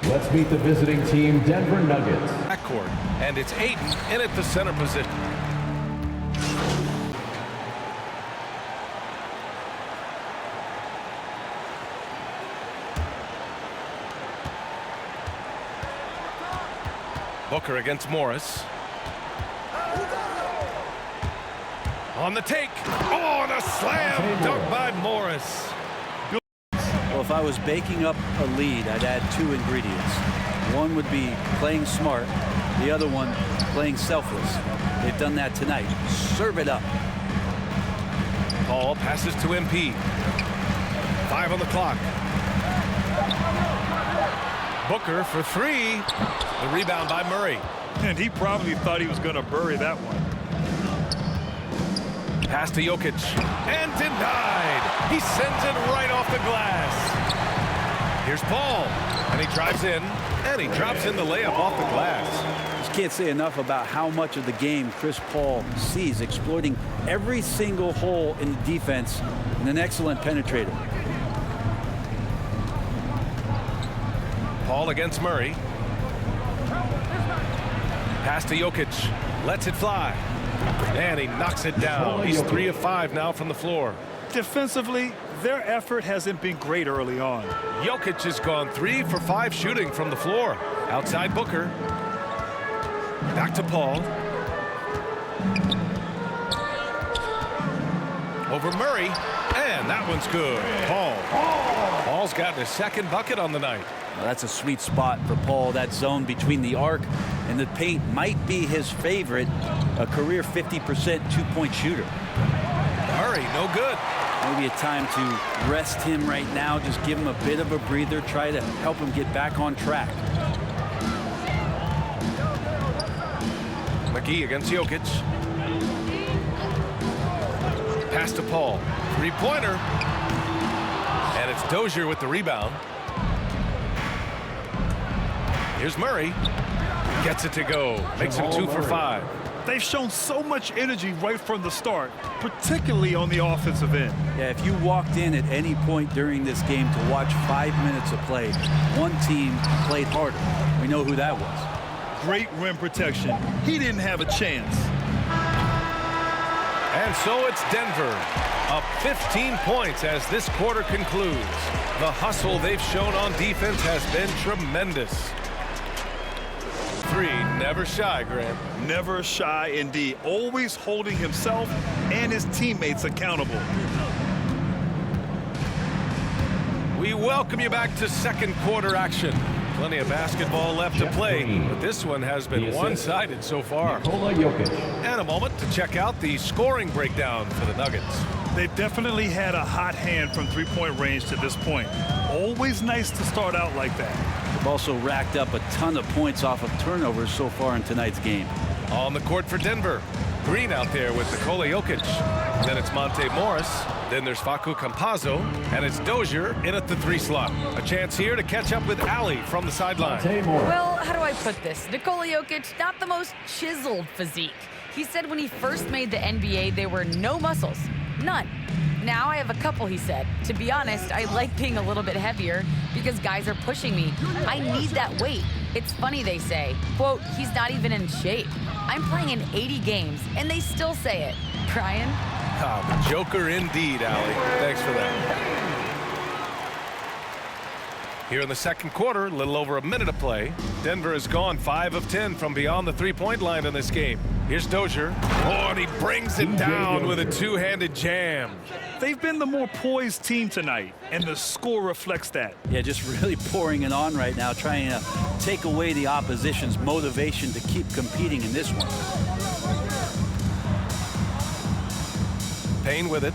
Let's meet the visiting team, Denver Nuggets. Backcourt, and it's Ayton in at the center position. Booker against Morris. On the take. Oh, and a slam dunk by Morris. Well, if I was baking up a lead, I'd add two ingredients. One would be playing smart. The other one, playing selfless. They've done that tonight. Serve it up. Paul passes to MP. 5 on the clock. Booker for 3. The rebound by Murray. And he probably thought he was going to bury that one. Pass to Jokic. And denied. He sends it right off the glass. Here's Paul. And he drives in. And he drops in the layup off the glass. Just can't say enough about how much of the game Chris Paul sees, exploiting every single hole in the defense, and an excellent penetrator. Paul against Murray. Pass to Jokic. Lets it fly. And he knocks it down. He's 3 of 5 now from the floor. Defensively, their effort hasn't been great early on. Jokic has gone 3 for 5 shooting from the floor. Outside Booker. Back to Paul. Over Murray. And that one's good. Paul's gotten his second bucket on the night. Well, that's a sweet spot for Paul. That zone between the arc and the paint might be his favorite. A career 50% two-point shooter. Murray, no good. Maybe a time to rest him right now. Just give him a bit of a breather. Try to help him get back on track. McGee against Jokic. Pass to Paul. Three-pointer. And it's Dozier with the rebound. Here's Murray. Gets it to go. Makes him 2 for 5. They've shown so much energy right from the start, particularly on the offensive end. Yeah, if you walked in at any point during this game to watch 5 minutes of play, one team played harder. We know who that was. Great rim protection. He didn't have a chance. And so it's Denver up 15 points as this quarter concludes. The hustle they've shown on defense has been tremendous. 3, never shy, Graham. Never shy indeed. Always holding himself and his teammates accountable. We welcome you back to second quarter action. Plenty of basketball left to play, but this one has been one-sided so far. And a moment to check out the scoring breakdown for the Nuggets. They definitely had a hot hand from three-point range to this point. Always nice to start out like that. They've also racked up a ton of points off of turnovers so far in tonight's game. On the court for Denver. Green out there with Nikola Jokic. Then it's Monte Morris. Then there's Facu Campazzo. And it's Dozier in at the 3 slot. A chance here to catch up with Ali from the sideline. Well, how do I put this? Nikola Jokic, not the most chiseled physique. He said when he first made the NBA, there were no muscles. None. Now I have a couple, he said. To be honest, I like being a little bit heavier because guys are pushing me. I need that weight. It's funny they say, quote, he's not even in shape. I'm playing in 80 games, and they still say it. Brian? The Joker indeed, Ali. Thanks for that. Here in the second quarter, a little over a minute of play. Denver has gone 5 of 10 from beyond the three-point line in this game. Here's Dozier. Oh, and he brings it down with a two-handed jam. They've been the more poised team tonight, and the score reflects that. Yeah, just really pouring it on right now, trying to take away the opposition's motivation to keep competing in this one. Payne with it.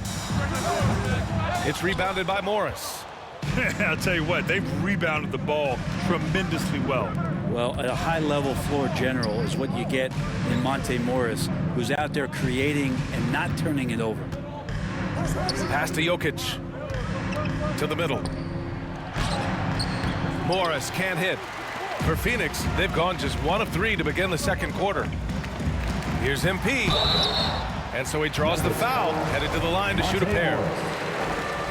It's rebounded by Morris. I'll tell you what, they've rebounded the ball tremendously well. Well, a high-level floor general is what you get in Monte Morris, who's out there creating and not turning it over. Pass to Jokic. To the middle. Morris can't hit. For Phoenix, they've gone just 1 of 3 to begin the second quarter. Here's MP. And so he draws the foul, headed to the line to shoot a pair.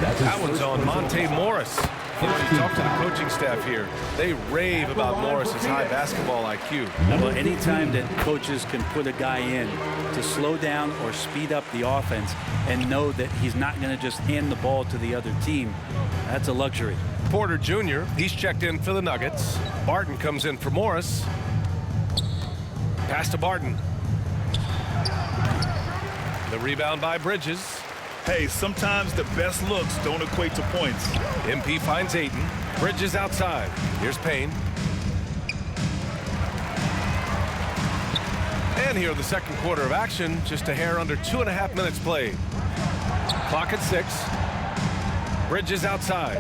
That one's on Monte Morris. Talk to the coaching staff here. They rave about Morris's high basketball IQ. Well, anytime that coaches can put a guy in to slow down or speed up the offense and know that he's not going to just hand the ball to the other team, that's a luxury. Porter Jr., he's checked in for the Nuggets. Barton comes in for Morris. Pass to Barton. The rebound by Bridges. Hey, sometimes the best looks don't equate to points. MP finds Ayton. Bridges outside. Here's Payne. And here in the second quarter of action, just a hair under 2.5 minutes played. Clock at 6. Bridges outside.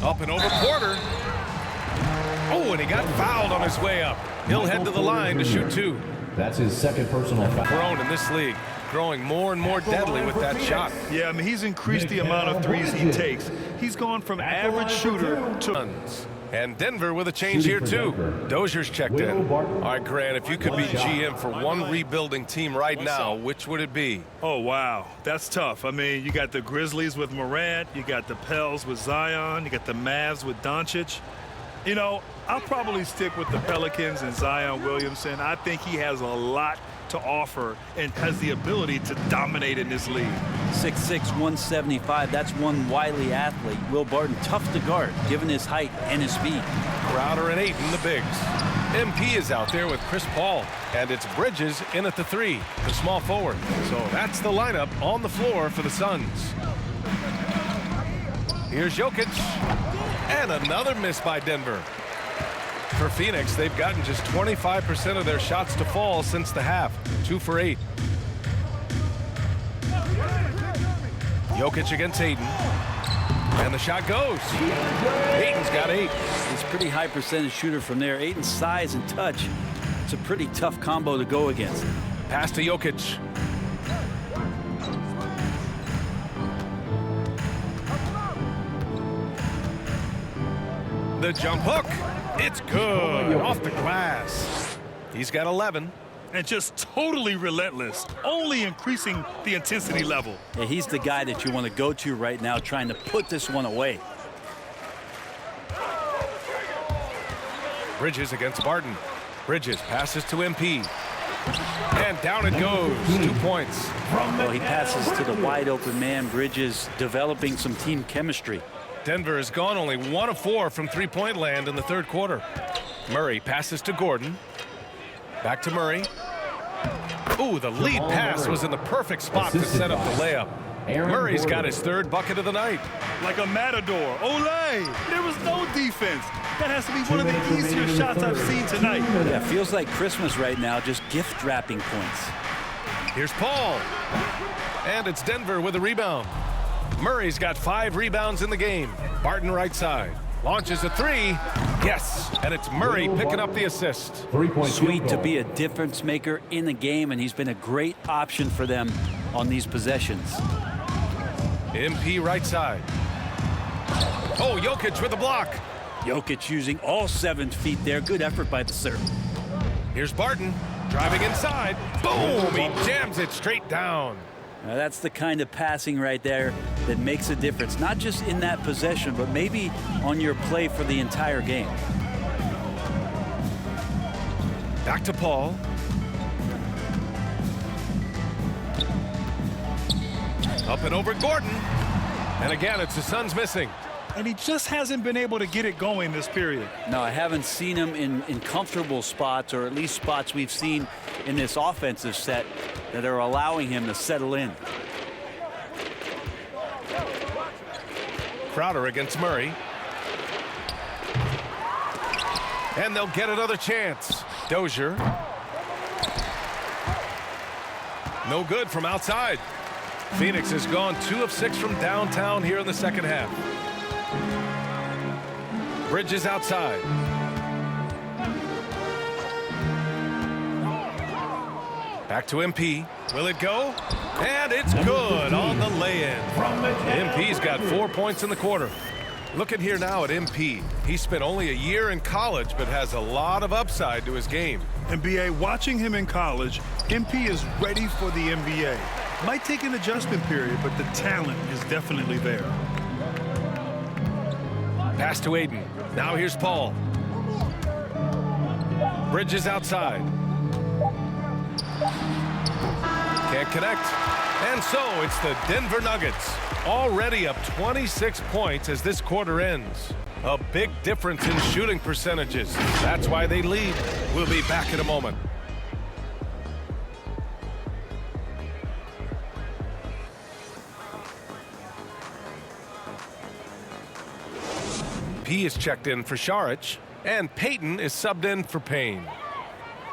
Up and over Porter. Oh, and he got fouled on his way up. He'll head to the line to shoot 2. That's his second personal foul. Grown in this league, growing more and more deadly with that shot. Yeah, I mean, he's increased the amount of threes he takes. He's gone from average shooter to... And Denver with a change here, too. Dozier's checked in. All right, Grant, if you could be GM for one rebuilding team right now, which would it be? Oh, wow. That's tough. I mean, you got the Grizzlies with Morant. You got the Pels with Zion. You got the Mavs with Doncic. You know, I'll probably stick with the Pelicans and Zion Williamson. I think he has a lot to offer and has the ability to dominate in this league. 6'6", 175, that's one wily athlete. Will Barton, tough to guard, given his height and his speed. Crowder and Ayton, the bigs. MP is out there with Chris Paul, and it's Bridges in at the 3, the small forward. So that's the lineup on the floor for the Suns. Here's Jokic, and another miss by Denver. For Phoenix, they've gotten just 25% of their shots to fall since the half. 2 for 8. Jokic against Ayton. And the shot goes. Ayton's got 8. He's a pretty high percentage shooter from there. Ayton's size and touch, it's a pretty tough combo to go against. Pass to Jokic. The jump hook. It's good. Off the glass. He's got 11. And just totally relentless, only increasing the intensity level. Yeah, he's the guy that you want to go to right now, trying to put this one away. Bridges against Barton. Bridges passes to MP. And down it goes. 2 points. Well, he passes to the wide open man. Bridges developing some team chemistry. Denver has gone only 1 of 4 from three-point land in the third quarter. Murray passes to Gordon. Back to Murray. Ooh, the lead pass was in the perfect spot to set up the layup. Murray's got his 3rd bucket of the night. Like a matador. Olay! There was no defense. That has to be one of the easier shots I've seen tonight. Yeah, feels like Christmas right now, just gift wrapping points. Here's Paul. And it's Denver with a rebound. Murray's got 5 rebounds in the game. Barton right side. Launches a 3. Yes. And it's Murray picking up the assist. Sweet to be a difference maker in the game, and he's been a great option for them on these possessions. MP right side. Oh, Jokic with the block. Jokic using all 7 feet there. Good effort by the serve. Here's Barton driving inside. Boom! He jams it straight down. Now that's the kind of passing right there that makes a difference, not just in that possession, but maybe on your play for the entire game. Back to Paul. Up and over Gordon. And again, it's the Suns missing. And he just hasn't been able to get it going this period. No, I haven't seen him in comfortable spots, or at least spots we've seen in this offensive set that are allowing him to settle in. Crowder against Murray. And they'll get another chance. Dozier. No good from outside. Phoenix has gone 2 of 6 from downtown here in the second half. Bridges outside. Back to MP. Will it go? And it's good on the lay-in. MP's got 4 points in the quarter. Looking here now at MP. He spent only a year in college, but has a lot of upside to his game. NBA, watching him in college, MP is ready for the NBA. Might take an adjustment period, but the talent is definitely there. Pass to Aiden. Now here's Paul. Bridges outside. Can't connect. And so it's the Denver Nuggets, already up 26 points as this quarter ends. A big difference in shooting percentages. That's why they lead. We'll be back in a moment. P is checked in for Šarić, and Payton is subbed in for Payne.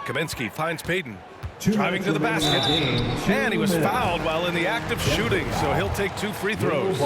Kaminsky finds Payton. Driving to the basket, and he was fouled while in the act of shooting, so he'll take 2 free throws.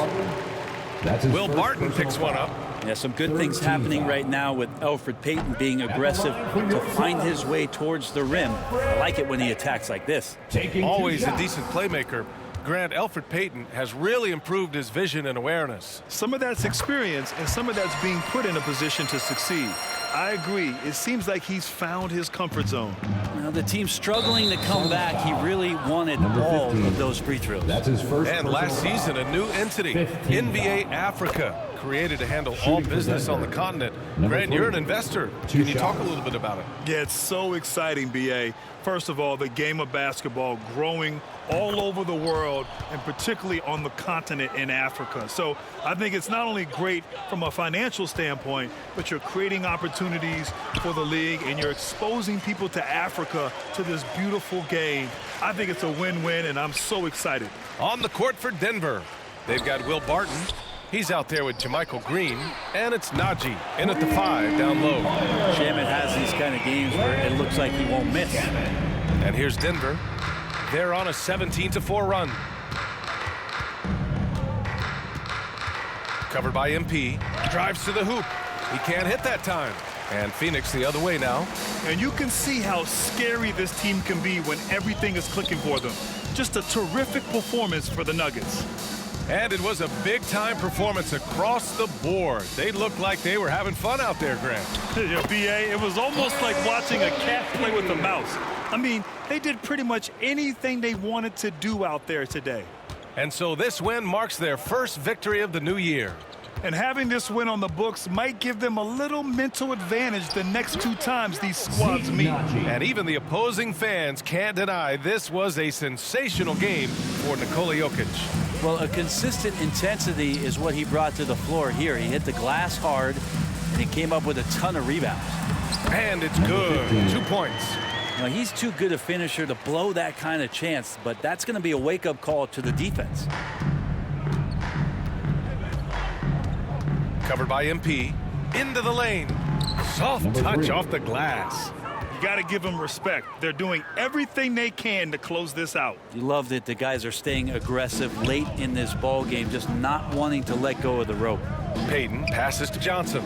Will Barton picks one up. Yeah, some good things happening right now with Elfrid Payton being aggressive to find his way towards the rim. I like it when he attacks like this. Always a decent playmaker. Grant, Elfrid Payton has really improved his vision and awareness. Some of that's experience, and some of that's being put in a position to succeed. I agree. It seems like he's found his comfort zone. Now, the team's struggling to come back. He really wanted all of those free throws. That's his first. And last season, a new entity, NBA Africa, created to handle all business on the continent. Grant, you're an investor. Can you talk a little bit about it? Yeah, it's so exciting, B.A. First of all, the game of basketball growing all over the world, and particularly on the continent in Africa. So I think it's not only great from a financial standpoint, but you're creating opportunities for the league, and you're exposing people to Africa to this beautiful game. I think it's a win-win, and I'm so excited. On the court for Denver, they've got Will Barton. He's out there with Jermichael Green, and it's Najee in at the 5 down low. Shamet has these kind of games where it looks like he won't miss. And here's Denver. They're on a 17-4 run. Covered by MP. Drives to the hoop. He can't hit that time. And Phoenix the other way now. And you can see how scary this team can be when everything is clicking for them. Just a terrific performance for the Nuggets. And it was a big-time performance across the board. They looked like they were having fun out there, Grant. Yeah, B.A., it was almost like watching a cat play with a mouse. I mean, they did pretty much anything they wanted to do out there today. And so this win marks their first victory of the new year. And having this win on the books might give them a little mental advantage the next 2 times these squads meet. And even the opposing fans can't deny this was a sensational game for Nikola Jokic. Well, a consistent intensity is what he brought to the floor here. He hit the glass hard, and he came up with a ton of rebounds. And it's good. 2 points. Now, he's too good a finisher to blow that kind of chance, but that's going to be a wake-up call to the defense. Covered by MP. Into the lane. Soft touch off the glass. You got to give them respect. They're doing everything they can to close this out. You love that the guys are staying aggressive late in this ball game, just not wanting to let go of the rope. Payton passes to Johnson.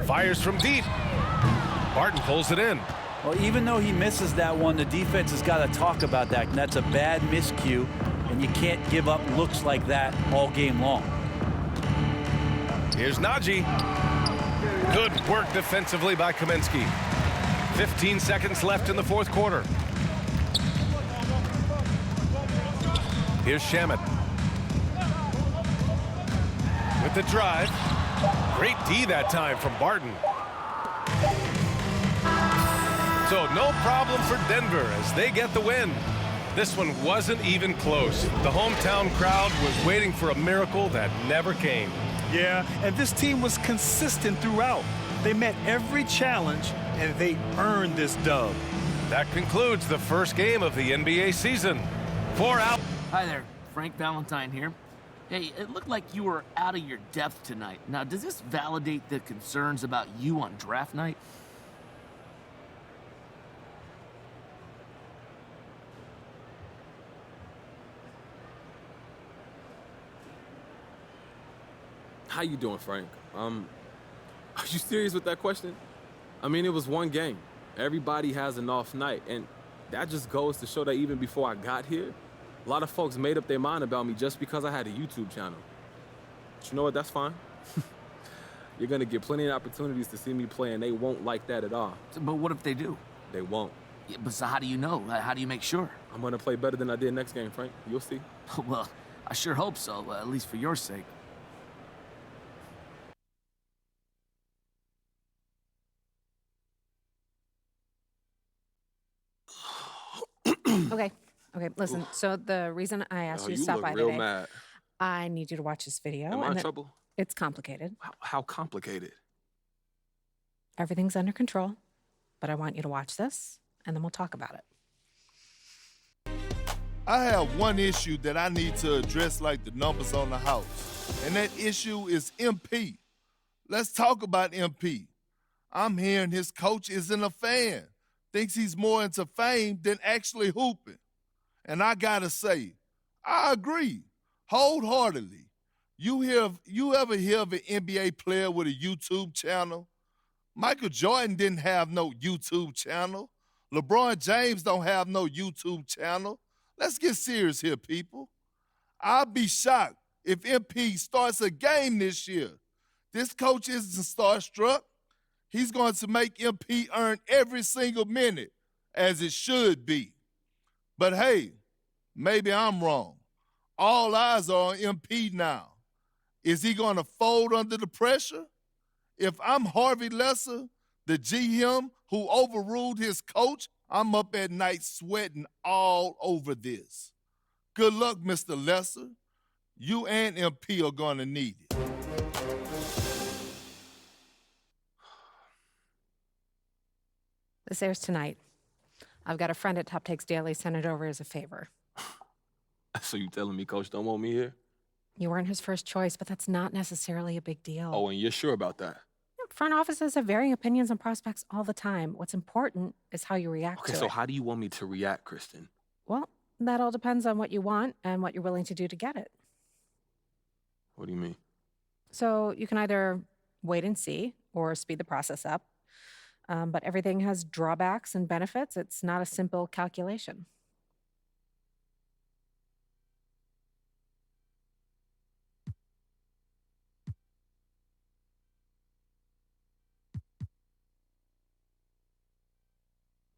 Fires from deep. Barton pulls it in. Well, even though he misses that one, the defense has got to talk about that. And that's a bad miscue, and you can't give up looks like that all game long. Here's Najee. Good work defensively by Kaminsky. 15 seconds left in the 4th quarter. Here's Shamet. With the drive. Great D that time from Barton. So no problem for Denver as they get the win. This one wasn't even close. The hometown crowd was waiting for a miracle that never came. Yeah, and this team was consistent throughout. They met every challenge, and they earned this dub. That concludes the first game of the NBA season. 4 out. Hi there, Frank Valentine here. Hey, it looked like you were out of your depth tonight. Now, does this validate the concerns about you on draft night? How you doing, Frank? Are you serious with that question? I mean, it was one game. Everybody has an off night, and that just goes to show that even before I got here, a lot of folks made up their mind about me just because I had a YouTube channel. But you know what? That's fine. You're going to get plenty of opportunities to see me play, and they won't like that at all. But what if they do? They won't. Yeah, but so how do you know? How do you make sure? I'm gonna play better than I did next game, Frank. You'll see. Well, I sure hope so, at least for your sake. Okay. Okay, listen. So the reason I asked you to You stop look by real today, mad. I need you to watch this video. Am I and in then- trouble? It's complicated. How complicated? Everything's under control, but I want you to watch this, and then we'll talk about it. I have one issue that I need to address like the numbers on the house, and that issue is MP. Let's talk about MP. I'm hearing his coach isn't a fan, thinks he's more into fame than actually hooping. And I gotta say, I agree wholeheartedly. You ever hear of an NBA player with a YouTube channel? Michael Jordan didn't have no YouTube channel. LeBron James don't have no YouTube channel. Let's get serious here, people. I'll be shocked if MP starts a game this year. This coach isn't starstruck. He's going to make MP earn every single minute, as it should be. But hey, maybe I'm wrong. All eyes are on MP now. Is he going to fold under the pressure? If I'm Harvey Lesser, the GM who overruled his coach, I'm up at night sweating all over this. Good luck, Mr. Lesser. You and MP are going to need it. This airs tonight. I've got a friend at Top Takes Daily send it over as a favor. So you telling me Coach don't want me here? You weren't his first choice, but that's not necessarily a big deal. Oh, and you're sure about that? Front offices have varying opinions on prospects all the time. What's important is how you react to Okay, it. so how do you want me to react, Kristen? Well, that all depends on what you want and what you're willing to do to get it. What do you mean? So you can either wait and see or speed the process up. But everything has drawbacks and benefits. It's not a simple calculation.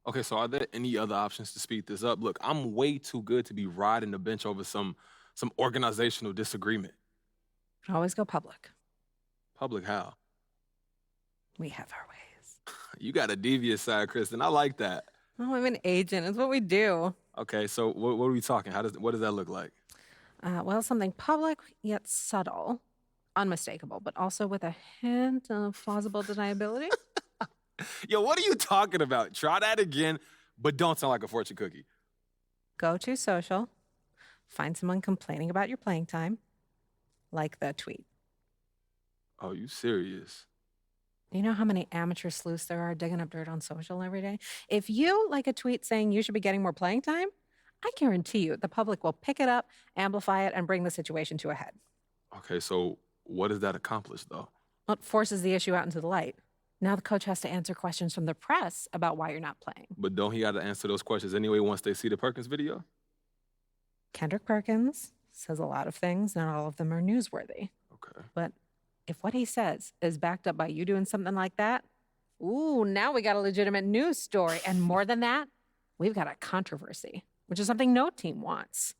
Okay, so are there any other options to speed this up? Look, I'm way too good to be riding the bench over some organizational disagreement. Always go public. Public how? We have our ways. You got a devious side, Kristen. I like that. Oh, I'm an agent. It's what we do. Okay, so what are we talking? What does that look like? Well, something public yet subtle, unmistakable, but also with a hint of plausible deniability. Yo, what are you talking about? Try that again, but don't sound like a fortune cookie. Go to social, find someone complaining about your playing time, like the tweet. Oh, you serious? Do you know how many amateur sleuths there are digging up dirt on social every day? If you like a tweet saying you should be getting more playing time, I guarantee you the public will pick it up, amplify it, and bring the situation to a head. Okay, so what does that accomplish, though? Well, it forces the issue out into the light. Now the coach has to answer questions from the press about why you're not playing. But don't he got to answer those questions anyway once they see the Perkins video? Kendrick Perkins says a lot of things, not all of them are newsworthy. Okay. But if what he says is backed up by you doing something like that, ooh, now we got a legitimate news story. And more than that, we've got a controversy, which is something no team wants.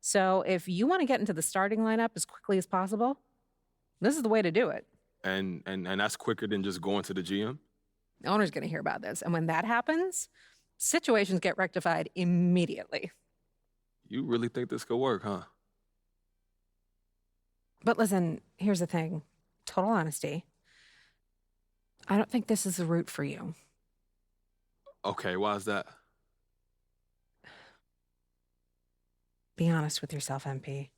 So if you want to get into the starting lineup as quickly as possible, this is the way to do it. And that's quicker than just going to the GM? The owner's going to hear about this. And when that happens, situations get rectified immediately. You really think this could work, huh? But listen, here's the thing. Total honesty. I don't think this is the route for you. Okay, why is that? Be honest with yourself, MP.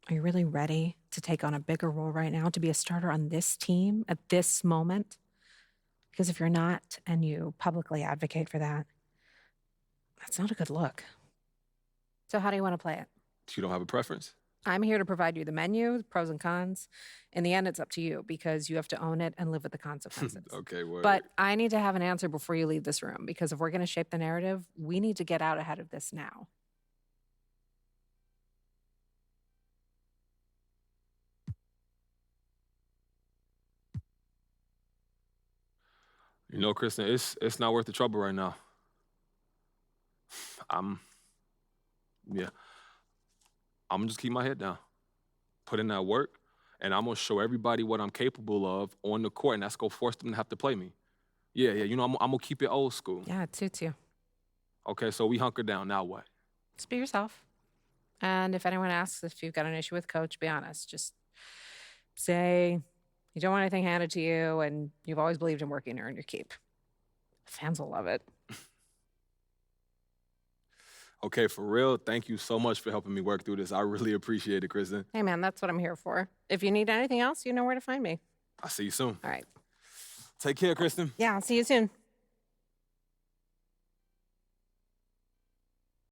Are you really ready to take on a bigger role right now, to be a starter on this team at this moment? Because if you're not, and you publicly advocate for that, that's not a good look. So how do you want to play it? You don't have a preference? I'm here to provide you the menu, the pros and cons. In the end, it's up to you because you have to own it and live with the consequences. Okay, word. But I need to have an answer before you leave this room, because if we're going to shape the narrative, we need to get out ahead of this now. You know, Kristen, it's not worth the trouble right now. Yeah. I'm gonna just keep my head down, put in that work, and I'm gonna show everybody what I'm capable of on the court, and that's gonna force them to have to play me. Yeah, you know, I'm gonna keep it old school. Yeah, it suits you. Okay, so we hunker down. Now what? Just be yourself. And if anyone asks if you've got an issue with Coach, be honest. Just say you don't want anything handed to you and you've always believed in working to earn your keep. Fans will love it. Okay, for real, thank you so much for helping me work through this. I really appreciate it, Kristen. Hey, man, that's what I'm here for. If you need anything else, you know where to find me. I'll see you soon. All right. Take care, Kristen. Yeah, I'll see you soon.